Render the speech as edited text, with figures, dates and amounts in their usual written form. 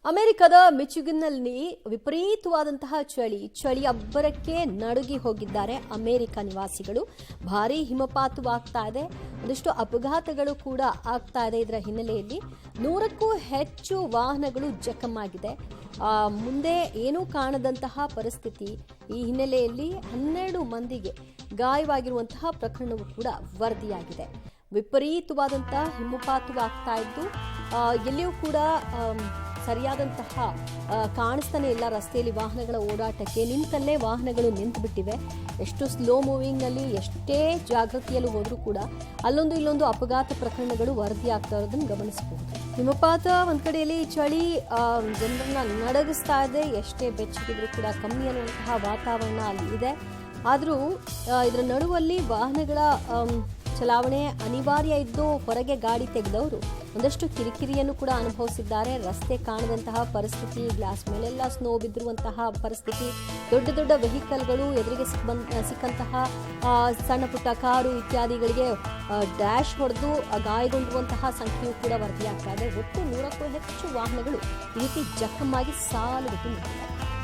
ಅಮೆರಿಕದ ಮಿಚಿಗನ್ನಲ್ಲಿ ವಿಪರೀತವಾದಂತಹ ಚಳಿ ಅಬ್ಬರಕ್ಕೆ ನಡುಗಿ ಹೋಗಿದ್ದಾರೆ ಅಮೆರಿಕ ನಿವಾಸಿಗಳು. ಭಾರೀ ಹಿಮಪಾತವಾಗ್ತಾ ಇದೆ, ಒಂದಿಷ್ಟು ಅಪಘಾತಗಳು ಕೂಡ ಆಗ್ತಾ ಇದೆ. ಇದರ ಹಿನ್ನೆಲೆಯಲ್ಲಿ 100ಕ್ಕೂ ಹೆಚ್ಚು ವಾಹನಗಳು ಜಖಮಾಗಿದೆ. ಮುಂದೆ ಏನೂ ಕಾಣದಂತಹ ಪರಿಸ್ಥಿತಿ. ಈ ಹಿನ್ನೆಲೆಯಲ್ಲಿ 12 ಮಂದಿಗೆ ಗಾಯವಾಗಿರುವಂತಹ ಪ್ರಕರಣವೂ ಕೂಡ ವರದಿಯಾಗಿದೆ. ವಿಪರೀತವಾದಂತಹ ಹಿಮಪಾತವಾಗ್ತಾ ಇದ್ದು ಎಲ್ಲಿಯೂ ಕೂಡ ಸರಿಯಾದಂತಹ ಕಾಣಿಸ್ತಾನೆ ಇಲ್ಲ. ರಸ್ತೆಯಲ್ಲಿ ವಾಹನಗಳ ಓಡಾಟಕ್ಕೆ ನಿಂತಲ್ಲೇ ವಾಹನಗಳು ನಿಂತು ಬಿಟ್ಟಿವೆ. ಎಷ್ಟು ಸ್ಲೋ ಮೂವಿಂಗ್ ನಲ್ಲಿ ಎಷ್ಟೇ ಜಾಗೃತಿಯಲ್ಲಿ ಹೋದ್ರೂ ಕೂಡ ಅಲ್ಲೊಂದು ಇಲ್ಲೊಂದು ಅಪಘಾತ ಪ್ರಕರಣಗಳು ವರದಿ ಆಗ್ತಾ ಇರೋದನ್ನು ಗಮನಿಸಬಹುದು. ಹಿಮಪಾತ ಒಂದ್ ಕಡೆಯಲ್ಲಿ ಚಳಿ ಜನರನ್ನ ನಡಗಿಸ್ತಾ ಇದೆ. ಎಷ್ಟೇ ಬೆಚ್ಚಗಿದ್ರು ಕೂಡ ಕಮ್ಮಿ ಅನ್ನುವಂತಹ ವಾತಾವರಣ ಅಲ್ಲಿ ಇದೆ. ಆದರೂ ಇದರ ನಡುವಲ್ಲಿ ವಾಹನಗಳ ಚಲಾವಣೆ ಅನಿವಾರ್ಯ ಇದ್ದು ಹೊರಗೆ ಗಾಡಿ ತೆಗೆದವರು ಒಂದಷ್ಟು ಕಿರಿಕಿರಿಯನ್ನು ಕೂಡ ಅನುಭವಿಸಿದ್ದಾರೆ. ರಸ್ತೆ ಕಾಣದಂತಹ ಪರಿಸ್ಥಿತಿ, ಗ್ಲಾಸ್ ಮೇಲೆಲ್ಲ ಸ್ನೋ ಬಿದ್ದಿರುವಂತಹ ಪರಿಸ್ಥಿತಿ, ದೊಡ್ಡ ದೊಡ್ಡ ವೆಹಿಕಲ್ಗಳು ಎದುರಿಗೆ ಸಿಕ್ಕಂತಹ ಸಣ್ಣ ಪುಟ್ಟ ಕಾರು ಇತ್ಯಾದಿಗಳಿಗೆ ಡ್ಯಾಶ್ ಹೊಡೆದು ಗಾಯಗೊಂಡಿರುವಂತಹ ಸಂಖ್ಯೆಯೂ ಕೂಡ ವರದಿಯಾಗ್ತಾ ಇದೆ. ಒಟ್ಟು 100ಕ್ಕೂ ಹೆಚ್ಚು ವಾಹನಗಳು ಈ ರೀತಿ ಜಖಮಾಗಿ ಸಾಲುಗಟ್ಟಿ ನಿಂತಿವೆ.